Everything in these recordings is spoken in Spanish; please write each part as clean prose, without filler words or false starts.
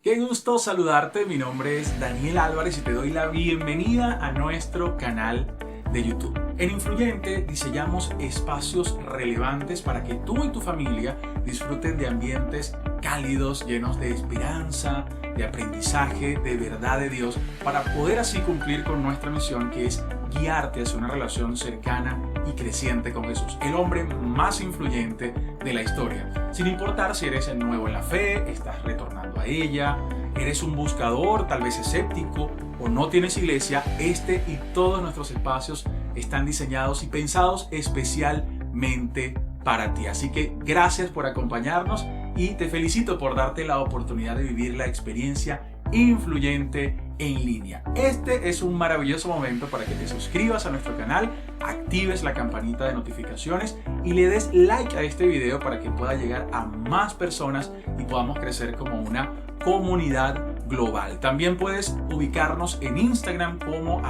Qué gusto saludarte, mi nombre es Daniel Álvarez y te doy la bienvenida a nuestro canal de YouTube. En Influyente diseñamos espacios relevantes para que tú y tu familia disfruten de ambientes cálidos, llenos de esperanza, de aprendizaje, de verdad de Dios, para poder así cumplir con nuestra misión, que es guiarte hacia una relación cercana y creciente con Jesús, el hombre más influyente de la historia. Sin importar si eres nuevo en la fe, estás retornando a ella, eres un buscador, tal vez escéptico o no tienes iglesia, este y todos nuestros espacios están diseñados y pensados especialmente para ti. Así que gracias por acompañarnos y te felicito por darte la oportunidad de vivir la experiencia influyente en línea. Este es un maravilloso momento para que te suscribas a nuestro canal, actives la campanita de notificaciones y le des like a este video para que pueda llegar a más personas y podamos crecer como una comunidad global. También puedes ubicarnos en Instagram como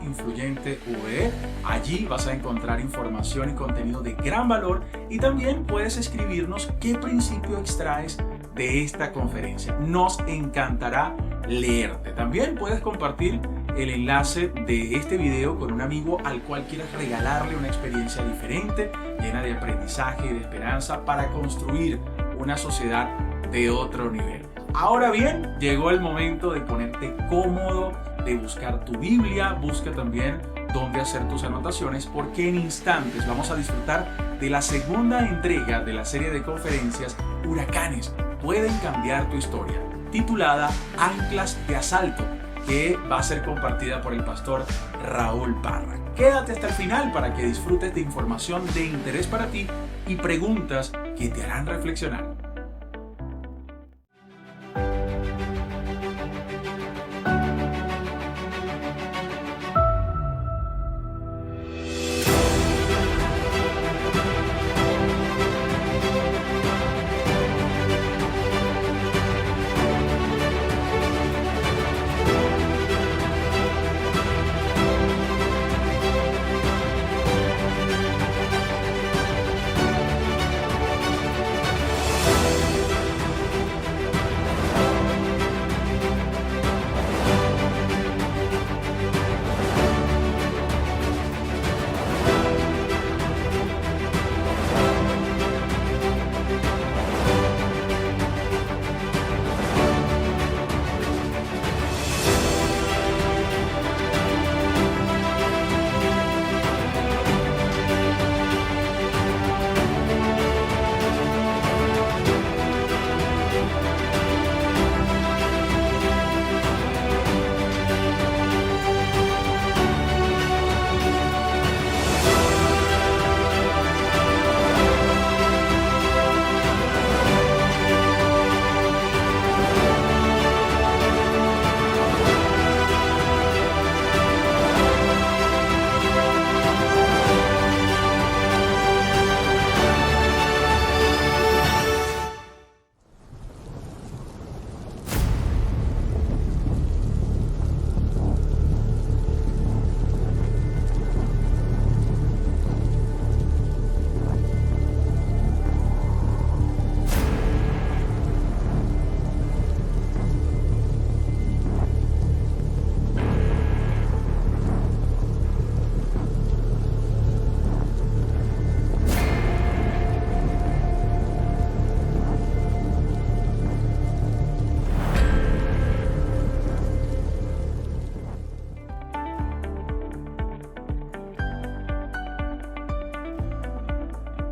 @influyenteve. Allí vas a encontrar información y contenido de gran valor y también puedes escribirnos qué principio extraes de esta conferencia. Nos encantará leerte. También puedes compartir el enlace de este video con un amigo al cual quieras regalarle una experiencia diferente, llena de aprendizaje y de esperanza para construir una sociedad de otro nivel. Ahora bien, llegó el momento de ponerte cómodo, de buscar tu Biblia, busca también dónde hacer tus anotaciones, porque en instantes vamos a disfrutar de la segunda entrega de la serie de conferencias Huracanes pueden cambiar tu historia, titulada Anclas de Asalto, que va a ser compartida por el pastor Raúl Parra. Quédate hasta el final para que disfrutes de información de interés para ti y preguntas que te harán reflexionar.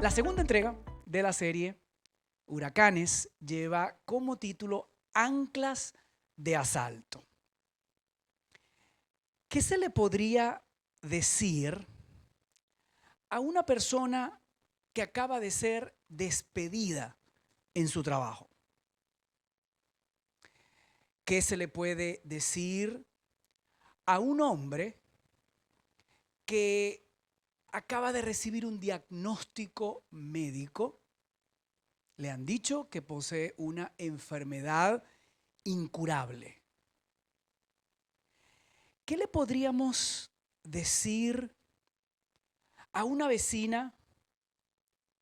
La segunda entrega de la serie Huracanes lleva como título Anclas de Asalto. ¿Qué se le podría decir a una persona que acaba de ser despedida en su trabajo? ¿Qué se le puede decir a un hombre que acaba de recibir un diagnóstico médico? Le han dicho que posee una enfermedad incurable. ¿Qué le podríamos decir a una vecina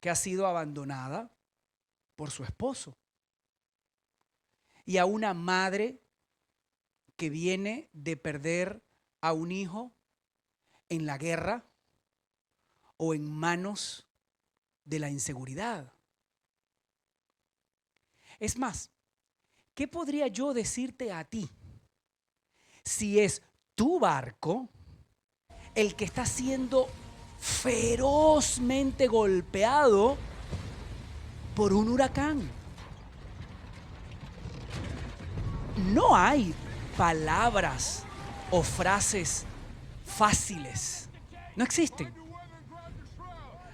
que ha sido abandonada por su esposo? y a una madre que viene de perder a un hijo en la guerra o en manos de la inseguridad. Es más, ¿qué podría yo decirte a ti si es tu barco el que está siendo ferozmente golpeado por un huracán? No hay palabras o frases fáciles. No existen.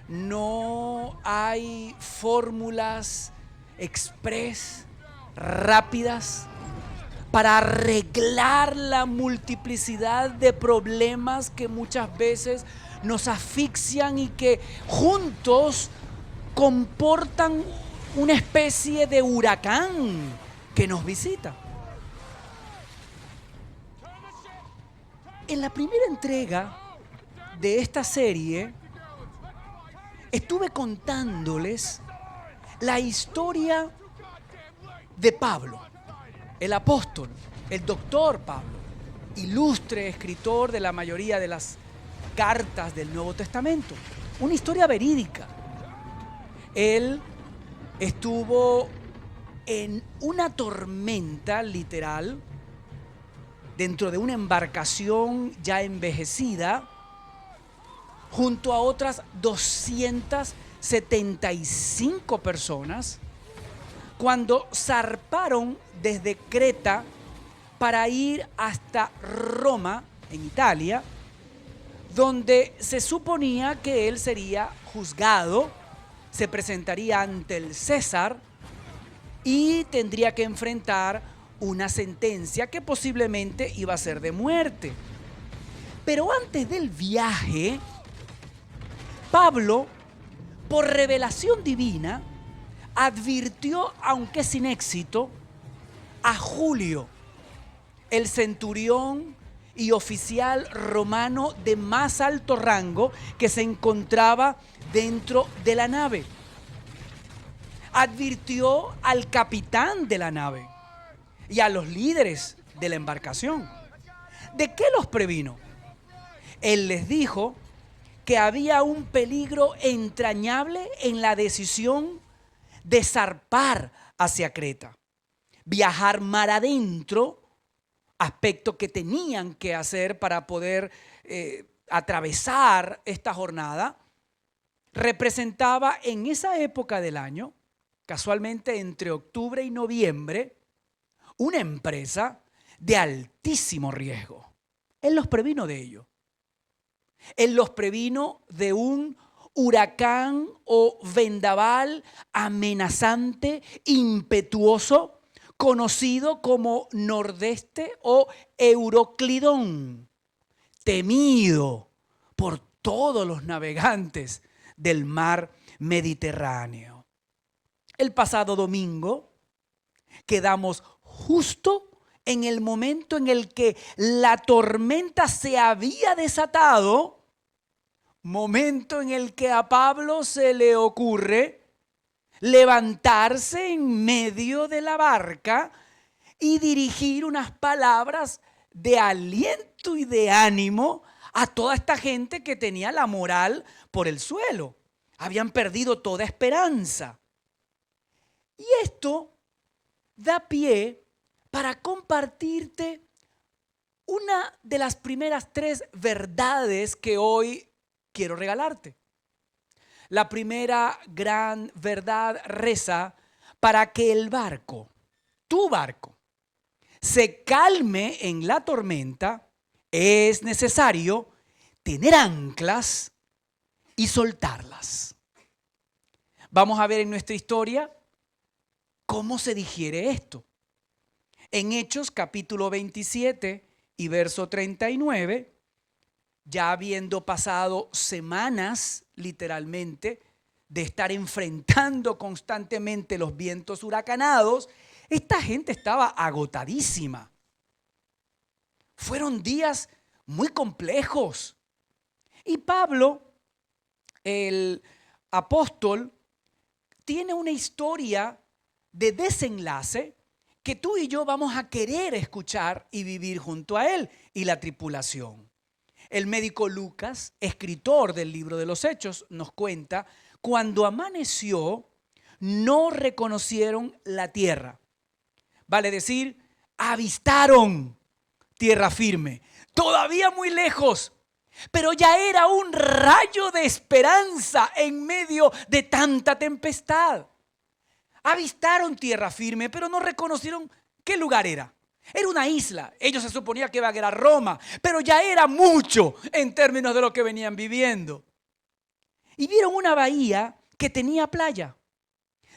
No hay fórmulas express, rápidas, para arreglar la multiplicidad de problemas que muchas veces nos asfixian y que juntos comportan una especie de huracán que nos visita. En la primera entrega de esta serie estuve contándoles la historia de Pablo, el apóstol, el doctor Pablo, ilustre escritor de la mayoría de las cartas del Nuevo Testamento. Una historia verídica. Él estuvo en una tormenta literal, dentro de una embarcación ya envejecida, junto a otras 275 personas, cuando zarparon desde Creta para ir hasta Roma, en Italia, donde se suponía que él sería juzgado, se presentaría ante el César y tendría que enfrentar una sentencia que posiblemente iba a ser de muerte. Pero antes del viaje, Pablo, por revelación divina, advirtió, aunque sin éxito, a Julio, el centurión y oficial romano de más alto rango que se encontraba dentro de la nave. Advirtió al capitán de la nave y a los líderes de la embarcación. ¿De qué los previno? Él les dijo que había un peligro entrañable en la decisión de zarpar hacia Creta, viajar mar adentro, aspecto que tenían que hacer para poder atravesar esta jornada, representaba en esa época del año, casualmente entre octubre y noviembre, una empresa de altísimo riesgo. Él los previno de ello. Él los previno de un huracán o vendaval amenazante, impetuoso, conocido como Nordeste o Euroclidón, temido por todos los navegantes del mar Mediterráneo. El pasado domingo quedamos justo en el momento en el que la tormenta se había desatado, momento en el que a Pablo se le ocurre levantarse en medio de la barca y dirigir unas palabras de aliento y de ánimo a toda esta gente que tenía la moral por el suelo. Habían perdido toda esperanza. Y esto da pie para compartirte una de las primeras 3 verdades que hoy quiero regalarte. La primera gran verdad reza: para que el barco, tu barco, se calme en la tormenta, es necesario tener anclas y soltarlas. Vamos a ver en nuestra historia cómo se digiere esto. En Hechos capítulo 27 y verso 39, ya habiendo pasado semanas literalmente de estar enfrentando constantemente los vientos huracanados, esta gente estaba agotadísima. Fueron días muy complejos. Y Pablo, el apóstol, tiene una historia de desenlace que tú y yo vamos a querer escuchar y vivir junto a Él y la tripulación. El médico Lucas, escritor del libro de los Hechos, nos cuenta: cuando amaneció, no reconocieron la tierra. Vale decir, avistaron tierra firme, todavía muy lejos, pero ya era un rayo de esperanza en medio de tanta tempestad. Avistaron tierra firme, pero no reconocieron qué lugar era. Era una isla. Ellos se suponía que iba a ir a Roma, pero ya era mucho en términos de lo que venían viviendo. Y vieron una bahía que tenía playa,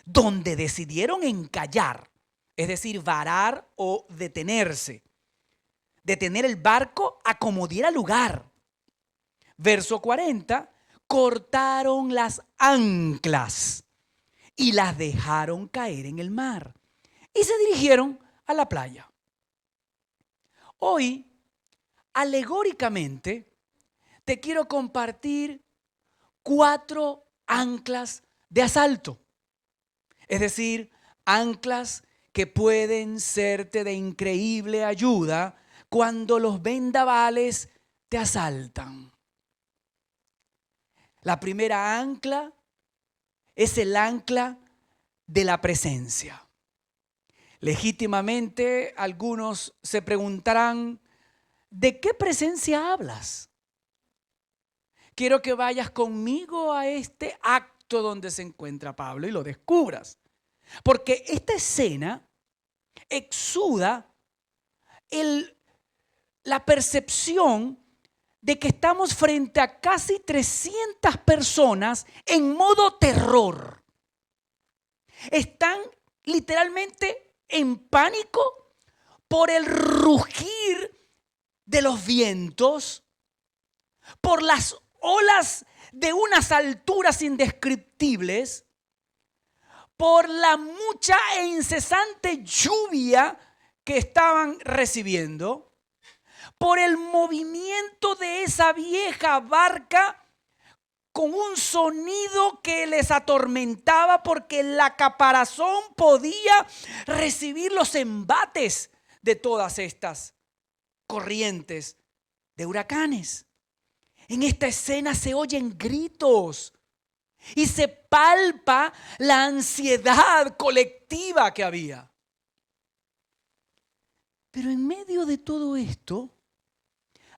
donde decidieron encallar, es decir, varar o detenerse. Detener el barco a como diera lugar. Verso 40, cortaron las anclas y las dejaron caer en el mar y se dirigieron a la playa. Hoy, alegóricamente, te quiero compartir 4 anclas de asalto. Es decir, anclas que pueden serte de increíble ayuda cuando los vendavales te asaltan. La primera ancla es el ancla de la presencia. Legítimamente, algunos se preguntarán: ¿de qué presencia hablas? Quiero que vayas conmigo a este acto donde se encuentra Pablo y lo descubras. Porque esta escena exuda la percepción de que estamos frente a casi 300 personas en modo terror. Están literalmente en pánico por el rugir de los vientos, por las olas de unas alturas indescriptibles, por la mucha e incesante lluvia que estaban recibiendo, por el movimiento de esa vieja barca con un sonido que les atormentaba, porque la caparazón podía recibir los embates de todas estas corrientes de huracanes. En esta escena se oyen gritos y se palpa la ansiedad colectiva que había. Pero en medio de todo esto,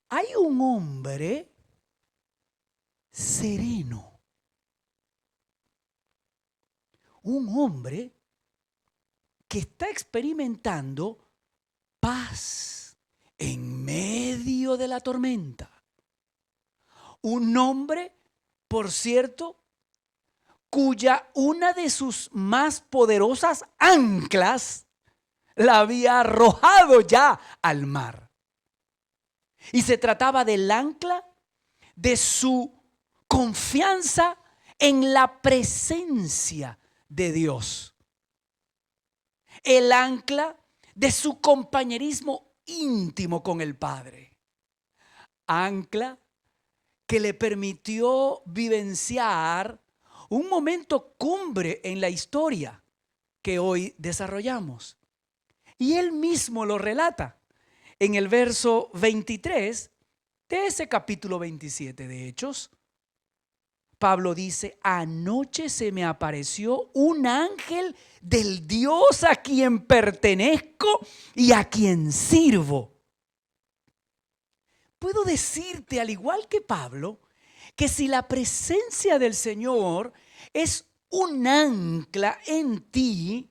hay un hombre sereno. Un hombre que está experimentando paz en medio de la tormenta. Un hombre, por cierto, cuya una de sus más poderosas anclas la había arrojado ya al mar. Y se trataba del ancla de su confianza en la presencia de Dios. El ancla de su compañerismo íntimo con el Padre. Ancla que le permitió vivenciar un momento cumbre en la historia que hoy desarrollamos. Y él mismo lo relata en el verso 23 de ese capítulo 27 de Hechos. Pablo dice: anoche se me apareció un ángel del Dios a quien pertenezco y a quien sirvo. Puedo decirte, al igual que Pablo, que si la presencia del Señor es un ancla en ti,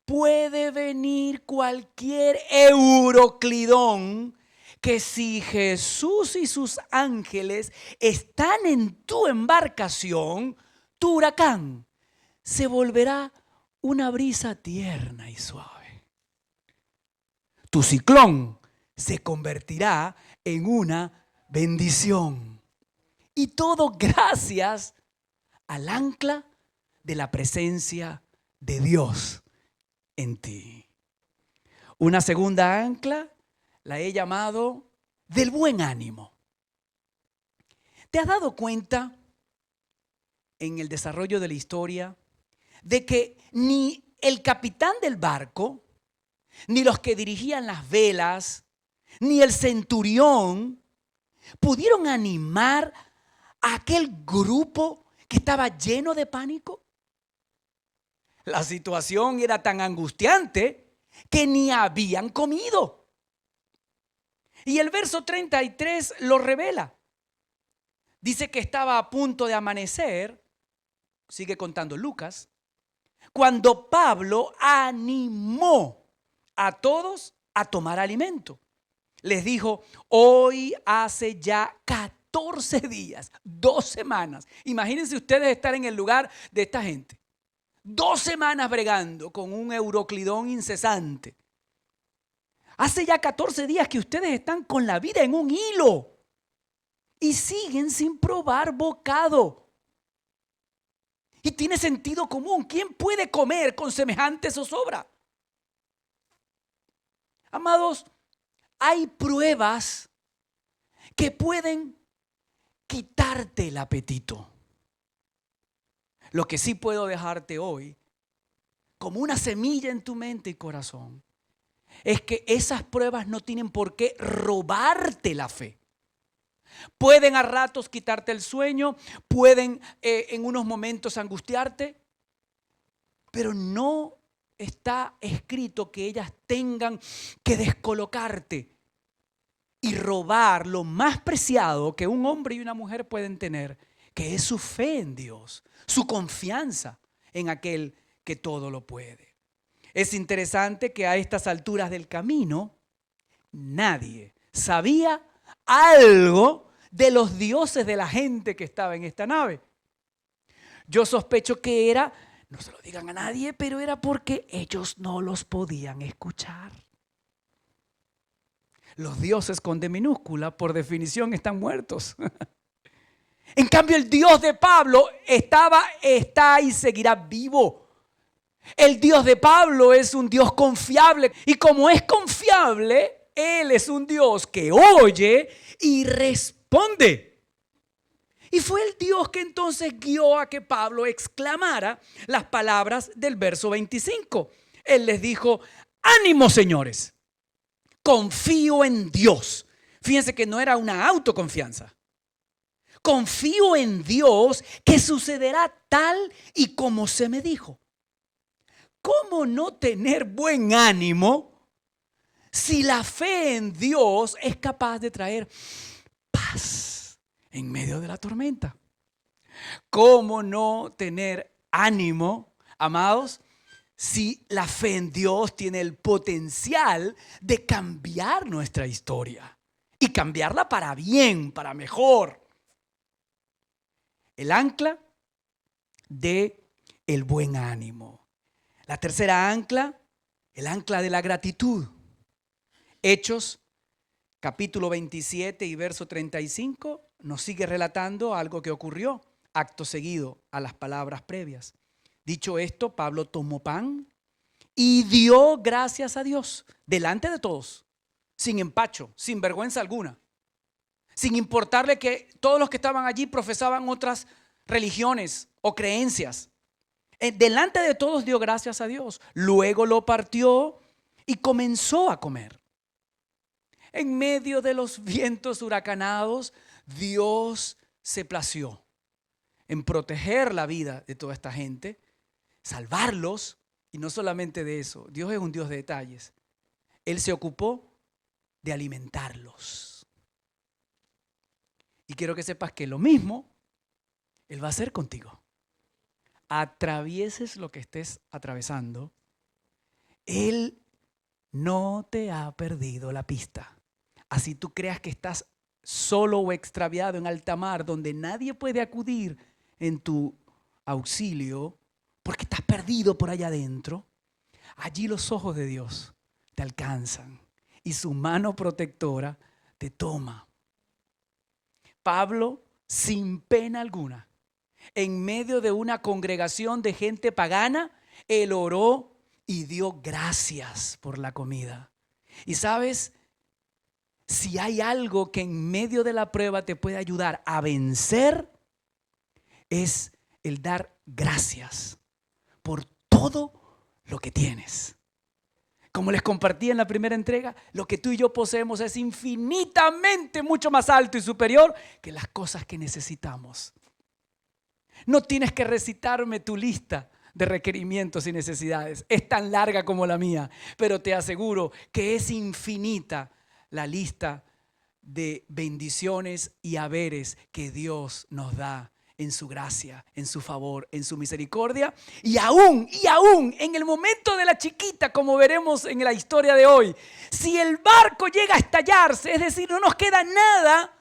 puede venir cualquier Euroclidón, que si Jesús y sus ángeles están en tu embarcación, tu huracán se volverá una brisa tierna y suave. Tu ciclón se convertirá en una bendición. Y todo gracias al ancla de la presencia de Dios en ti. Una segunda ancla la he llamado del buen ánimo. ¿Te has dado cuenta en el desarrollo de la historia de que ni el capitán del barco ni los que dirigían las velas, ni el centurión pudieron animar a aquel grupo que estaba lleno de pánico. La situación era tan angustiante que ni habían comido. Y el verso 33 lo revela. Dice que estaba a punto de amanecer, sigue contando Lucas, cuando Pablo animó a todos a tomar alimento. Les dijo, hoy hace ya 14 días, 2 semanas. Imagínense ustedes estar en el lugar de esta gente. 2 semanas bregando con un Euroclidón incesante. Hace ya 14 días que ustedes están con la vida en un hilo y siguen sin probar bocado. Y tiene sentido común. ¿Quién puede comer con semejante zozobra? Amados, hay pruebas que pueden quitarte el apetito. Lo que sí puedo dejarte hoy, como una semilla en tu mente y corazón, es que esas pruebas no tienen por qué robarte la fe. Pueden a ratos quitarte el sueño, pueden en unos momentos angustiarte, pero no está escrito que ellas tengan que descolocarte y robar lo más preciado que un hombre y una mujer pueden tener, que es su fe en Dios, su confianza en aquel que todo lo puede. Es interesante que a estas alturas del camino nadie sabía algo de los dioses de la gente que estaba en esta nave. Yo sospecho que era, no se lo digan a nadie, pero era porque ellos no los podían escuchar. Los dioses con D minúscula, por definición, están muertos. En cambio, el Dios de Pablo está y seguirá vivo. El Dios de Pablo es un Dios confiable. Y como es confiable, Él es un Dios que oye y responde. Y fue el Dios que entonces guió a que Pablo exclamara las palabras del verso 25. Él les dijo, ánimo señores, confío en Dios. Fíjense que no era una autoconfianza. Confío en Dios que sucederá tal y como se me dijo. ¿Cómo no tener buen ánimo si la fe en Dios es capaz de traer paz en medio de la tormenta? ¿Cómo no tener ánimo, amados, si la fe en Dios tiene el potencial de cambiar nuestra historia y cambiarla para bien, para mejor? El ancla de el buen ánimo. La tercera ancla, el ancla de la gratitud. Hechos, capítulo 27 y verso 35, nos sigue relatando algo que ocurrió acto seguido a las palabras previas. Dicho esto, Pablo tomó pan y dio gracias a Dios delante de todos, sin empacho, sin vergüenza alguna, sin importarle que todos los que estaban allí profesaban otras religiones o creencias. Delante de todos dio gracias a Dios. Luego lo partió y comenzó a comer. En medio de los vientos huracanados, Dios se plació en proteger la vida de toda esta gente, salvarlos, y no solamente de eso, Dios es un Dios de detalles. Él se ocupó de alimentarlos. Y quiero que sepas que lo mismo Él va a hacer contigo. Atravieses lo que estés atravesando, Él no te ha perdido la pista. Así tú creas que estás solo o extraviado en alta mar, donde nadie puede acudir en tu auxilio, porque estás perdido por allá adentro. Allí los ojos de Dios te alcanzan y su mano protectora te toma. Pablo, sin pena alguna, en medio de una congregación de gente pagana, él oró y dio gracias por la comida. Y sabes, si hay algo que en medio de la prueba te puede ayudar a vencer, es el dar gracias por todo lo que tienes. Como les compartí en la primera entrega, lo que tú y yo poseemos es infinitamente mucho más alto y superior que las cosas que necesitamos. No tienes que recitarme tu lista de requerimientos y necesidades. Es tan larga como la mía, pero te aseguro que es infinita la lista de bendiciones y haberes que Dios nos da en su gracia, en su favor, en su misericordia. Y aún en el momento de la chiquita, como veremos en la historia de hoy, si el barco llega a estallarse, es decir, no nos queda nada,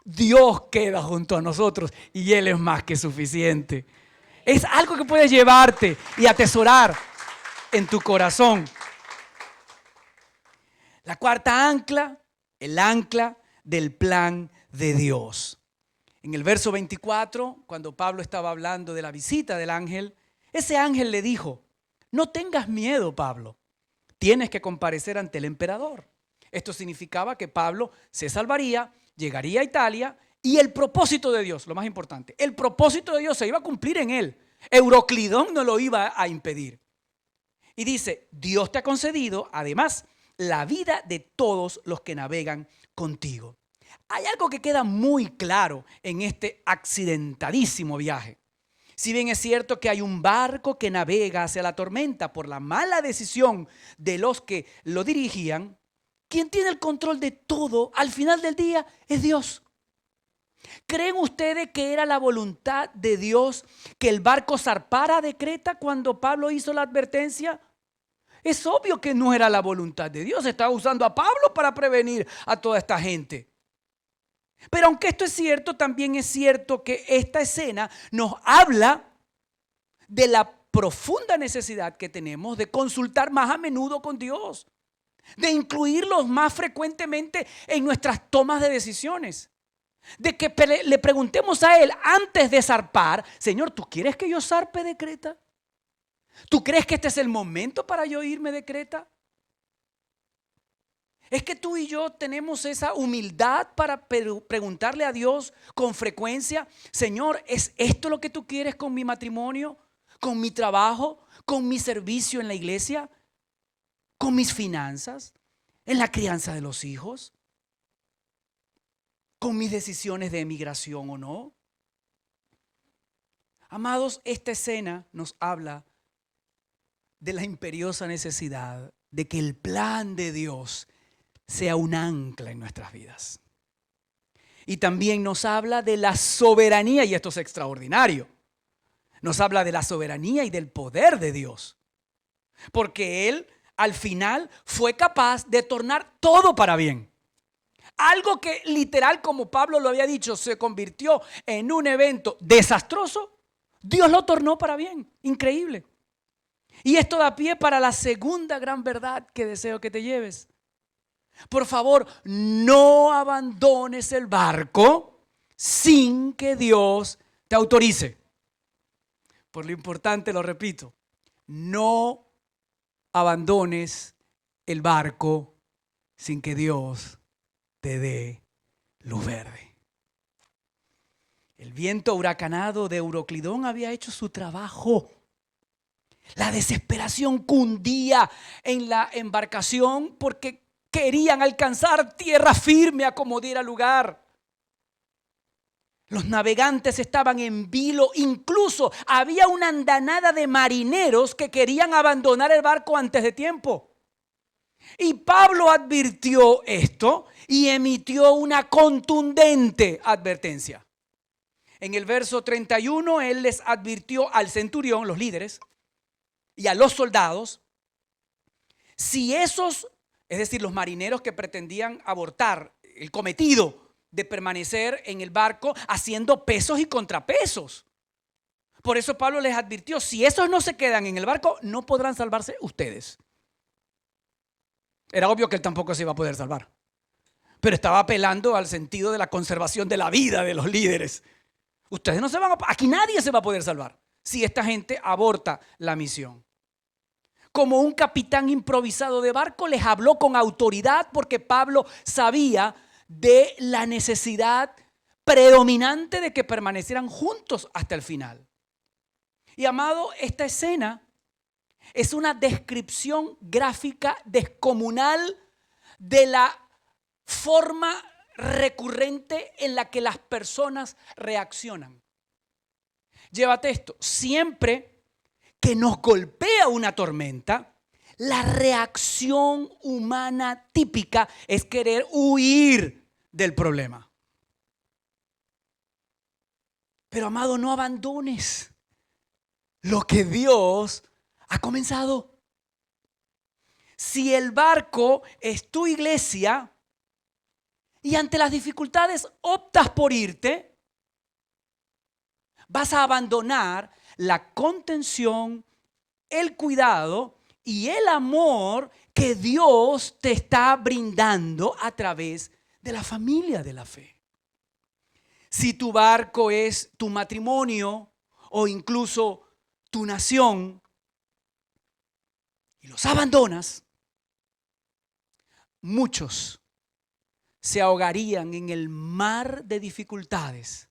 Dios queda junto a nosotros y Él es más que suficiente. Es algo que puedes llevarte y atesorar en tu corazón. La cuarta ancla, el ancla del plan de Dios. En el verso 24, cuando Pablo estaba hablando de la visita del ángel, ese ángel le dijo: no tengas miedo, Pablo, tienes que comparecer ante el emperador. Esto significaba que Pablo se salvaría, llegaría a Italia y el propósito de Dios, lo más importante, el propósito de Dios se iba a cumplir en él. Euroclidón no lo iba a impedir. Y dice: Dios te ha concedido, además, la vida de todos los que navegan contigo. Hay algo que queda muy claro en este accidentadísimo viaje. Si bien es cierto que hay un barco que navega hacia la tormenta por la mala decisión de los que lo dirigían, quien tiene el control de todo al final del día es Dios. ¿Creen ustedes que era la voluntad de Dios que el barco zarpara de Creta cuando Pablo hizo la advertencia? Es obvio que no era la voluntad de Dios. Estaba usando a Pablo para prevenir a toda esta gente. Pero aunque esto es cierto, también es cierto que esta escena nos habla de la profunda necesidad que tenemos de consultar más a menudo con Dios, de incluirlos más frecuentemente en nuestras tomas de decisiones, de que le preguntemos a Él antes de zarpar: Señor, ¿tú quieres que yo zarpe de Creta? ¿Tú crees que este es el momento para yo irme de Creta? Es que tú y yo tenemos esa humildad para preguntarle a Dios con frecuencia: Señor, ¿es esto lo que tú quieres con mi matrimonio, con mi trabajo, con mi servicio en la iglesia, con mis finanzas, en la crianza de los hijos, con mis decisiones de emigración o no? Amados, esta escena nos habla de la imperiosa necesidad de que el plan de Dios sea un ancla en nuestras vidas. Y también nos habla de la soberanía, y esto es extraordinario. Nos habla de la soberanía y del poder de Dios. Porque Él al final fue capaz de tornar todo para bien. Algo que literal, como Pablo lo había dicho, se convirtió en un evento desastroso, Dios lo tornó para bien. Increíble. Y esto da pie para la segunda gran verdad que deseo que te lleves. Por favor, no abandones el barco sin que Dios te autorice. Por lo importante, lo repito, no abandones el barco sin que Dios te dé luz verde. El viento huracanado de Euroclidón había hecho su trabajo. La desesperación cundía en la embarcación porque querían alcanzar tierra firme a como diera lugar. Los navegantes estaban en vilo, incluso había una andanada de marineros que querían abandonar el barco antes de tiempo. Y Pablo advirtió esto y emitió una contundente advertencia. En el verso 31, él les advirtió al centurión, los líderes, y a los soldados, si esos, es decir, los marineros que pretendían abortar el cometido de permanecer en el barco haciendo pesos y contrapesos. Por eso Pablo les advirtió: si esos no se quedan en el barco, no podrán salvarse ustedes. Era obvio que él tampoco se iba a poder salvar, pero estaba apelando al sentido de la conservación de la vida de los líderes. Ustedes no se van a, aquí nadie se va a poder salvar si esta gente aborta la misión. Como un capitán improvisado de barco, les habló con autoridad porque Pablo sabía de la necesidad predominante de que permanecieran juntos hasta el final. Y amado, esta escena es una descripción gráfica descomunal de la forma recurrente en la que las personas reaccionan. Llévate esto, siempre que nos golpea una tormenta, la reacción humana típica es querer huir del problema. Pero amado, no abandones lo que Dios ha comenzado. Si el barco es tu iglesia y ante las dificultades optas por irte, vas a abandonar la contención, el cuidado y el amor que Dios te está brindando a través de la familia de la fe. Si tu barco es tu matrimonio o incluso tu nación y los abandonas, muchos se ahogarían en el mar de dificultades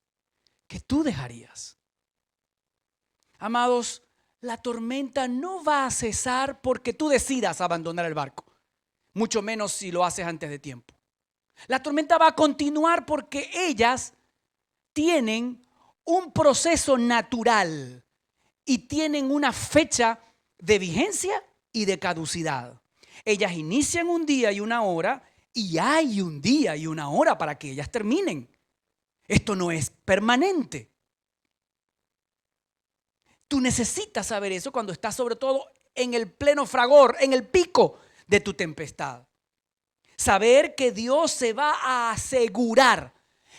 que tú dejarías. Amados, la tormenta no va a cesar porque tú decidas abandonar el barco, mucho menos si lo haces antes de tiempo. La tormenta va a continuar porque ellas tienen un proceso natural y tienen una fecha de vigencia y de caducidad. Ellas inician un día y una hora y hay un día y una hora para que ellas terminen. Esto no es permanente. Tú necesitas saber eso cuando estás sobre todo en el pleno fragor, en el pico de tu tempestad. Saber que Dios se va a asegurar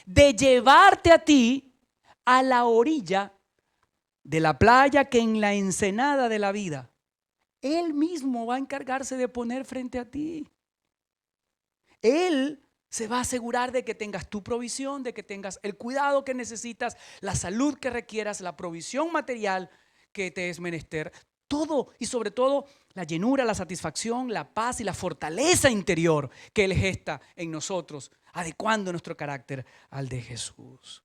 de llevarte a ti a la orilla de la playa que en la ensenada de la vida Él mismo va a encargarse de poner frente a ti. Él se va a asegurar de que tengas tu provisión, de que tengas el cuidado que necesitas, la salud que requieras, la provisión material que te es menester. Todo y sobre todo la llenura, la satisfacción, la paz y la fortaleza interior que Él gesta en nosotros, adecuando nuestro carácter al de Jesús.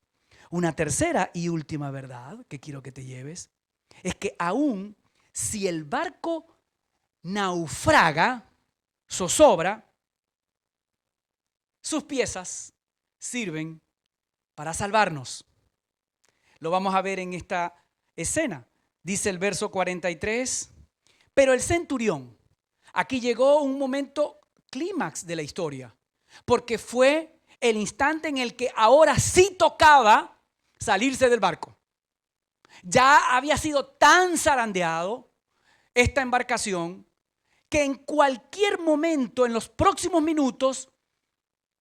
Una tercera y última verdad que quiero que te lleves es que aún si el barco naufraga, zozobra, sus piezas sirven para salvarnos. Lo vamos a ver en esta escena. Dice el verso 43, pero el centurión, aquí llegó un momento clímax de la historia, porque fue el instante en el que ahora sí tocaba salirse del barco. Ya había sido tan zarandeado esta embarcación que en cualquier momento, en los próximos minutos,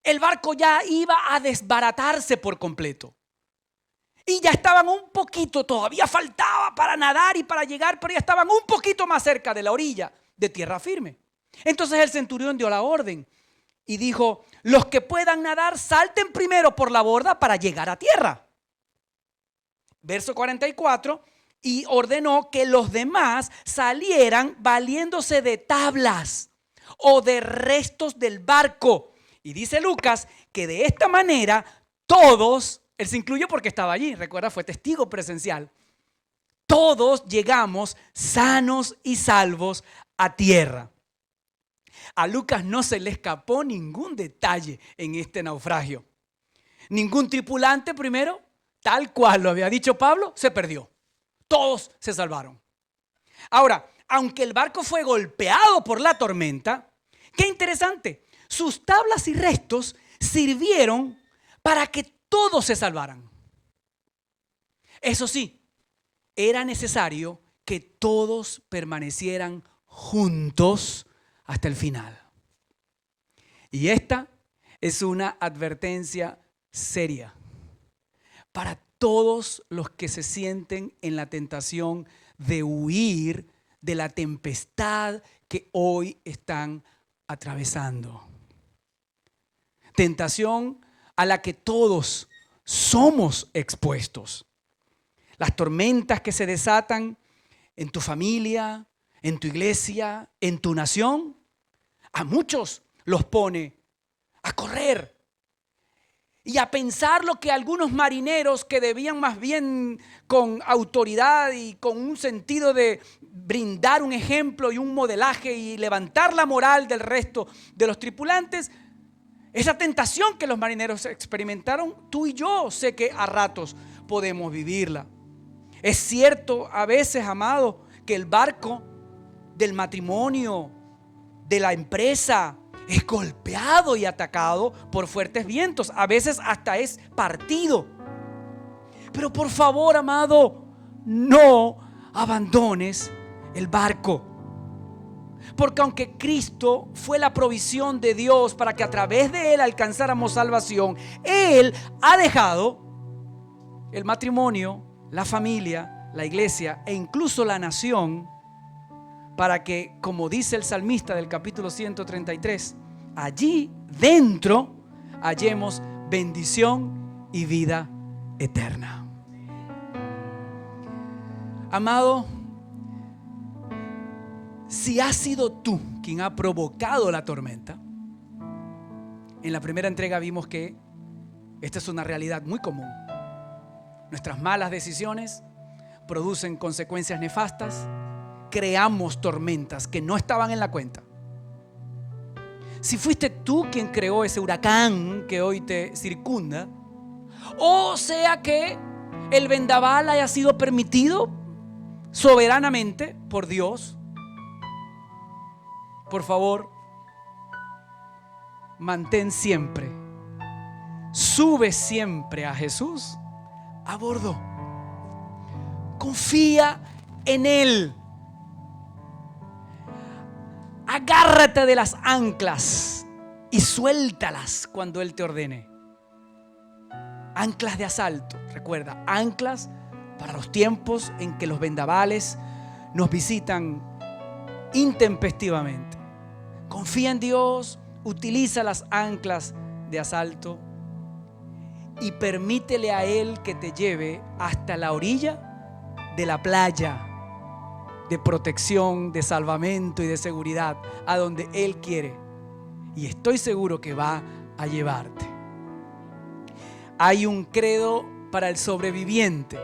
el barco ya iba a desbaratarse por completo. Y ya estaban un poquito, todavía faltaba para nadar y para llegar, pero ya estaban un poquito más cerca de la orilla de tierra firme. Entonces el centurión dio la orden y dijo, los que puedan nadar salten primero por la borda para llegar a tierra. Verso 44, y ordenó que los demás salieran valiéndose de tablas o de restos del barco. Y dice Lucas que de esta manera todos, él se incluyó porque estaba allí, recuerda, fue testigo presencial, todos llegamos sanos y salvos a tierra. A Lucas no se le escapó ningún detalle en este naufragio. Ningún tripulante primero, tal cual lo había dicho Pablo, se perdió. Todos se salvaron. Ahora, aunque el barco fue golpeado por la tormenta, qué interesante, sus tablas y restos sirvieron para que todos se salvaran. Eso sí, era necesario que todos permanecieran juntos hasta el final. Y esta es una advertencia seria para todos los que se sienten en la tentación de huir de la tempestad que hoy están atravesando. Tentación a la que todos somos expuestos. Las tormentas que se desatan en tu familia, en tu iglesia, en tu nación, a muchos los pone a correr y a pensar lo que algunos marineros, que debían más bien con autoridad y con un sentido de brindar un ejemplo y un modelaje y levantar la moral del resto de los tripulantes, esa tentación que los marineros experimentaron, tú y yo sé que a ratos podemos vivirla. Es cierto a veces, amado, que el barco del matrimonio, de la empresa, es golpeado y atacado por fuertes vientos. A veces hasta es partido. Pero por favor, amado, no abandones el barco. Porque aunque Cristo fue la provisión de Dios para que a través de Él alcanzáramos salvación, Él ha dejado el matrimonio, la familia, la iglesia e incluso la nación para que, como dice el salmista del capítulo 133, allí dentro hallemos bendición y vida eterna. Amado, si has sido tú quien ha provocado la tormenta, en la primera entrega vimos que esta es una realidad muy común. Nuestras malas decisiones producen consecuencias nefastas. Creamos tormentas que no estaban en la cuenta. Si fuiste tú quien creó ese huracán que hoy te circunda, o sea que el vendaval haya sido permitido soberanamente por Dios, por favor, mantén siempre, sube siempre a Jesús a bordo. Confía en Él. Agárrate de las anclas y suéltalas cuando Él te ordene. Anclas de asalto, recuerda, anclas para los tiempos en que los vendavales nos visitan intempestivamente. Confía en Dios, utiliza las anclas de asalto y permítele a Él que te lleve hasta la orilla de la playa de protección, de salvamento y de seguridad, a donde Él quiere. Y estoy seguro que va a llevarte. Hay un credo para el sobreviviente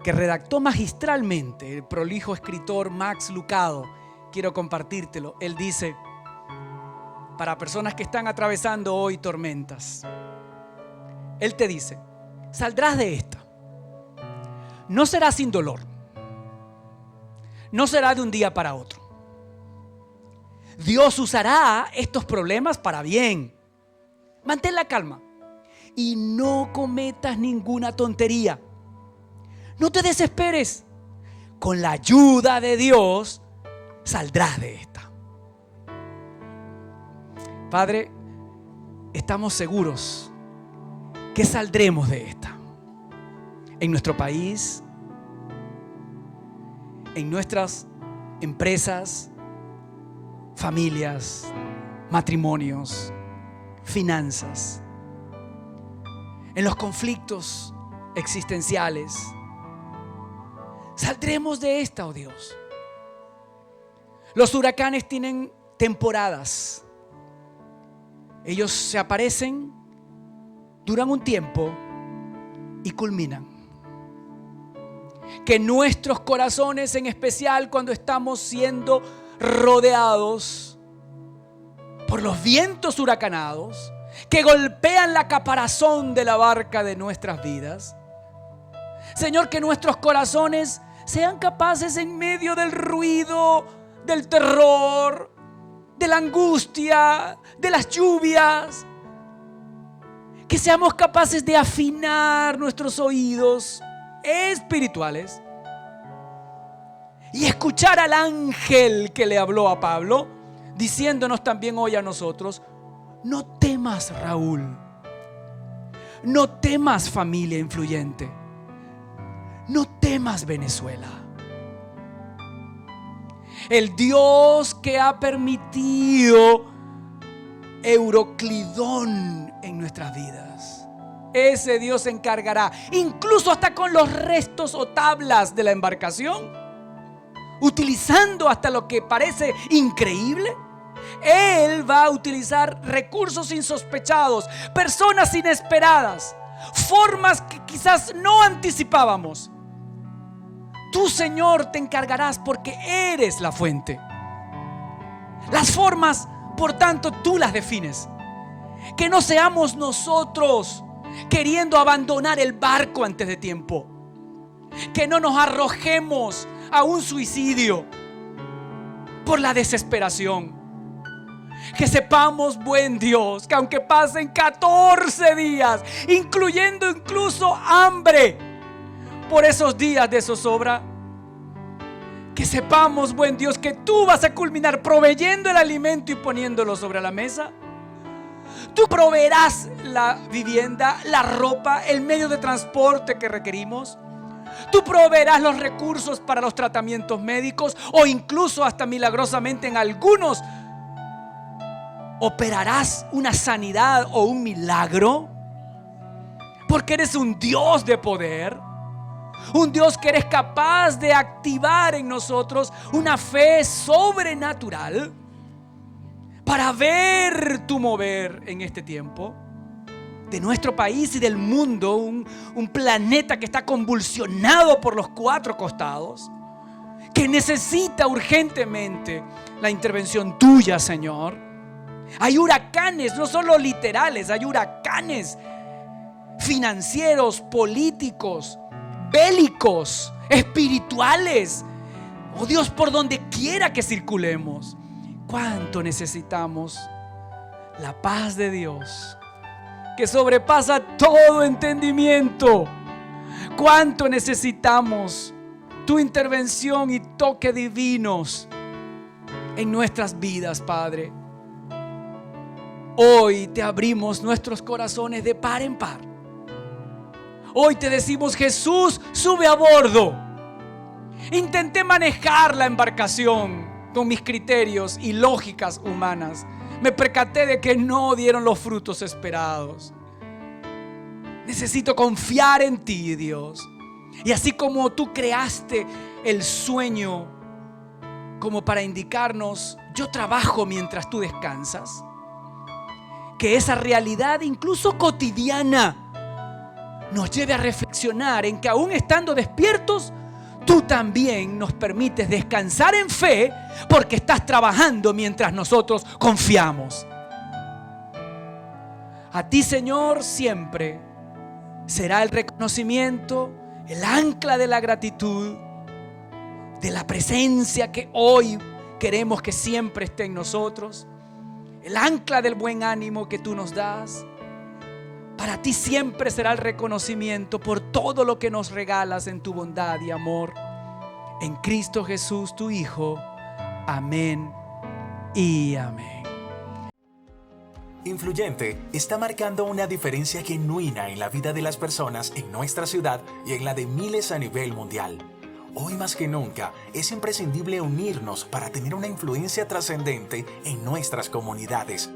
que redactó magistralmente el prolijo escritor Max Lucado. Quiero compartírtelo. Él dice, para personas que están atravesando hoy tormentas, él te dice, saldrás de esta. No será sin dolor. No será de un día para otro. Dios usará estos problemas para bien. Mantén la calma y no cometas ninguna tontería. No te desesperes. Con la ayuda de Dios saldrás de esta. Padre, estamos seguros que saldremos de esta. En nuestro país, en nuestras empresas, familias, matrimonios, finanzas, en los conflictos existenciales. Saldremos de esta, oh Dios. Los huracanes tienen temporadas. Ellos se aparecen, duran un tiempo y culminan. Que nuestros corazones, en especial cuando estamos siendo rodeados por los vientos huracanados que golpean la caparazón de la barca de nuestras vidas, Señor, que nuestros corazones sean capaces en medio del ruido, del terror, de la angustia, de las lluvias, que seamos capaces de afinar nuestros oídos espirituales y escuchar al ángel que le habló a Pablo, diciéndonos también hoy a nosotros: no temas, Raúl, no temas, familia influyente, no temas, Venezuela. El Dios que ha permitido Euroclidón en nuestras vidas, ese Dios se encargará, incluso hasta con los restos o tablas de la embarcación, utilizando hasta lo que parece increíble, Él va a utilizar recursos insospechados, personas inesperadas, formas que quizás no anticipábamos. Tú, Señor, te encargarás porque eres la fuente. Las formas, por tanto, tú las defines. Que no seamos nosotros queriendo abandonar el barco antes de tiempo. Que no nos arrojemos a un suicidio por la desesperación. Que sepamos, buen Dios, que aunque pasen 14 días, incluyendo incluso hambre, por esos días de zozobra, que sepamos, buen Dios, que tú vas a culminar proveyendo el alimento y poniéndolo sobre la mesa. Tú proveerás la vivienda, la ropa, el medio de transporte que requerimos. Tú proveerás los recursos para los tratamientos médicos, o incluso hasta milagrosamente en algunos operarás una sanidad o un milagro, porque eres un Dios de poder, un Dios que eres capaz de activar en nosotros una fe sobrenatural para ver tu mover en este tiempo de nuestro país y del mundo, un planeta que está convulsionado por los 4 costados, que necesita urgentemente la intervención tuya, Señor. Hay huracanes, no solo literales, hay huracanes financieros, políticos, bélicos, espirituales. Oh Dios, por donde quiera que circulemos, cuánto necesitamos la paz de Dios que sobrepasa todo entendimiento. Cuánto necesitamos tu intervención y toque divinos en nuestras vidas, Padre. Hoy te abrimos nuestros corazones de par en par. Hoy te decimos: Jesús, sube a bordo. Intenté manejar la embarcación con mis criterios y lógicas humanas. Me percaté de que no dieron los frutos esperados. Necesito confiar en ti, Dios. Y así como tú creaste el sueño como para indicarnos: yo trabajo mientras tú descansas, que esa realidad incluso cotidiana nos lleve a reflexionar en que aún estando despiertos, tú también nos permites descansar en fe, porque estás trabajando mientras nosotros confiamos. A ti, Señor, siempre será el reconocimiento, el ancla de la gratitud, de la presencia que hoy queremos que siempre esté en nosotros, el ancla del buen ánimo que tú nos das. Para ti siempre será el reconocimiento por todo lo que nos regalas en tu bondad y amor. En Cristo Jesús, tu Hijo. Amén y amén. Influyente está marcando una diferencia genuina en la vida de las personas en nuestra ciudad y en la de miles a nivel mundial. Hoy más que nunca es imprescindible unirnos para tener una influencia trascendente en nuestras comunidades.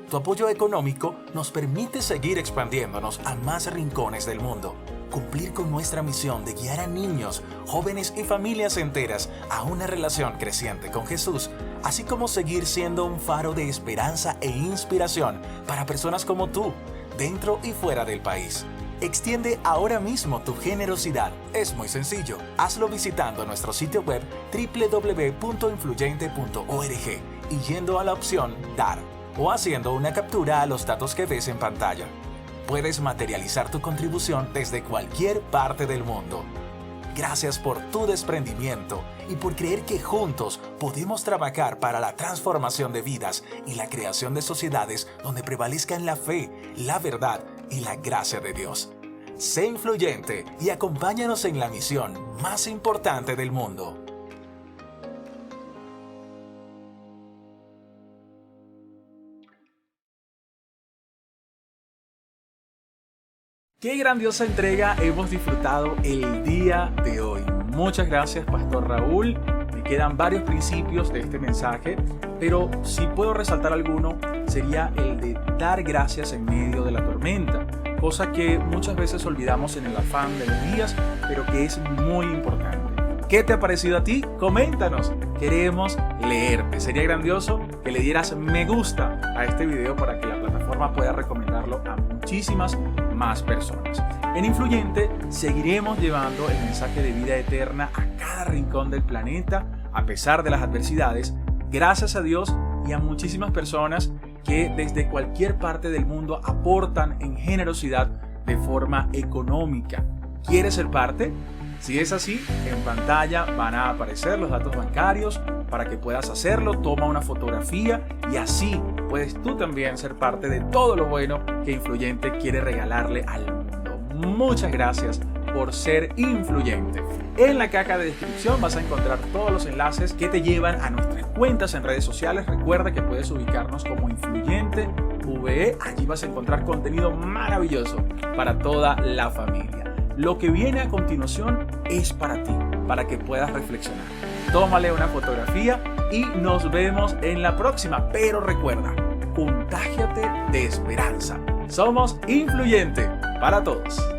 Tu apoyo económico nos permite seguir expandiéndonos a más rincones del mundo, cumplir con nuestra misión de guiar a niños, jóvenes y familias enteras a una relación creciente con Jesús, así como seguir siendo un faro de esperanza e inspiración para personas como tú, dentro y fuera del país. Extiende ahora mismo tu generosidad. Es muy sencillo. Hazlo visitando nuestro sitio web www.influyente.org y yendo a la opción Dar, o haciendo una captura a los datos que ves en pantalla. Puedes materializar tu contribución desde cualquier parte del mundo. Gracias por tu desprendimiento y por creer que juntos podemos trabajar para la transformación de vidas y la creación de sociedades donde prevalezcan la fe, la verdad y la gracia de Dios. Sé influyente y acompáñanos en la misión más importante del mundo. Qué grandiosa entrega hemos disfrutado el día de hoy. Muchas gracias, Pastor Raúl. Me quedan varios principios de este mensaje, pero si puedo resaltar alguno, sería el de dar gracias en medio de la tormenta, cosa que muchas veces olvidamos en el afán de los días, pero que es muy importante. ¿Qué te ha parecido a ti? Coméntanos. Queremos leerte. Sería grandioso que le dieras me gusta a este video para que la plataforma pueda recomendarlo a muchísimas más personas. En Influyente seguiremos llevando el mensaje de vida eterna a cada rincón del planeta, a pesar de las adversidades, gracias a Dios y a muchísimas personas que desde cualquier parte del mundo aportan en generosidad de forma económica. ¿Quieres ser parte? Si es así, en pantalla van a aparecer los datos bancarios para que puedas hacerlo. Toma una fotografía y así puedes tú también ser parte de todo lo bueno que Influyente quiere regalarle al mundo. Muchas gracias por ser influyente. En la caja de descripción vas a encontrar todos los enlaces que te llevan a nuestras cuentas en redes sociales. Recuerda que puedes ubicarnos como Influyente VE. Allí vas a encontrar contenido maravilloso para toda la familia. Lo que viene a continuación es para ti, para que puedas reflexionar. Tómale una fotografía y nos vemos en la próxima. Pero recuerda, contágiate de esperanza. Somos Influyente para todos.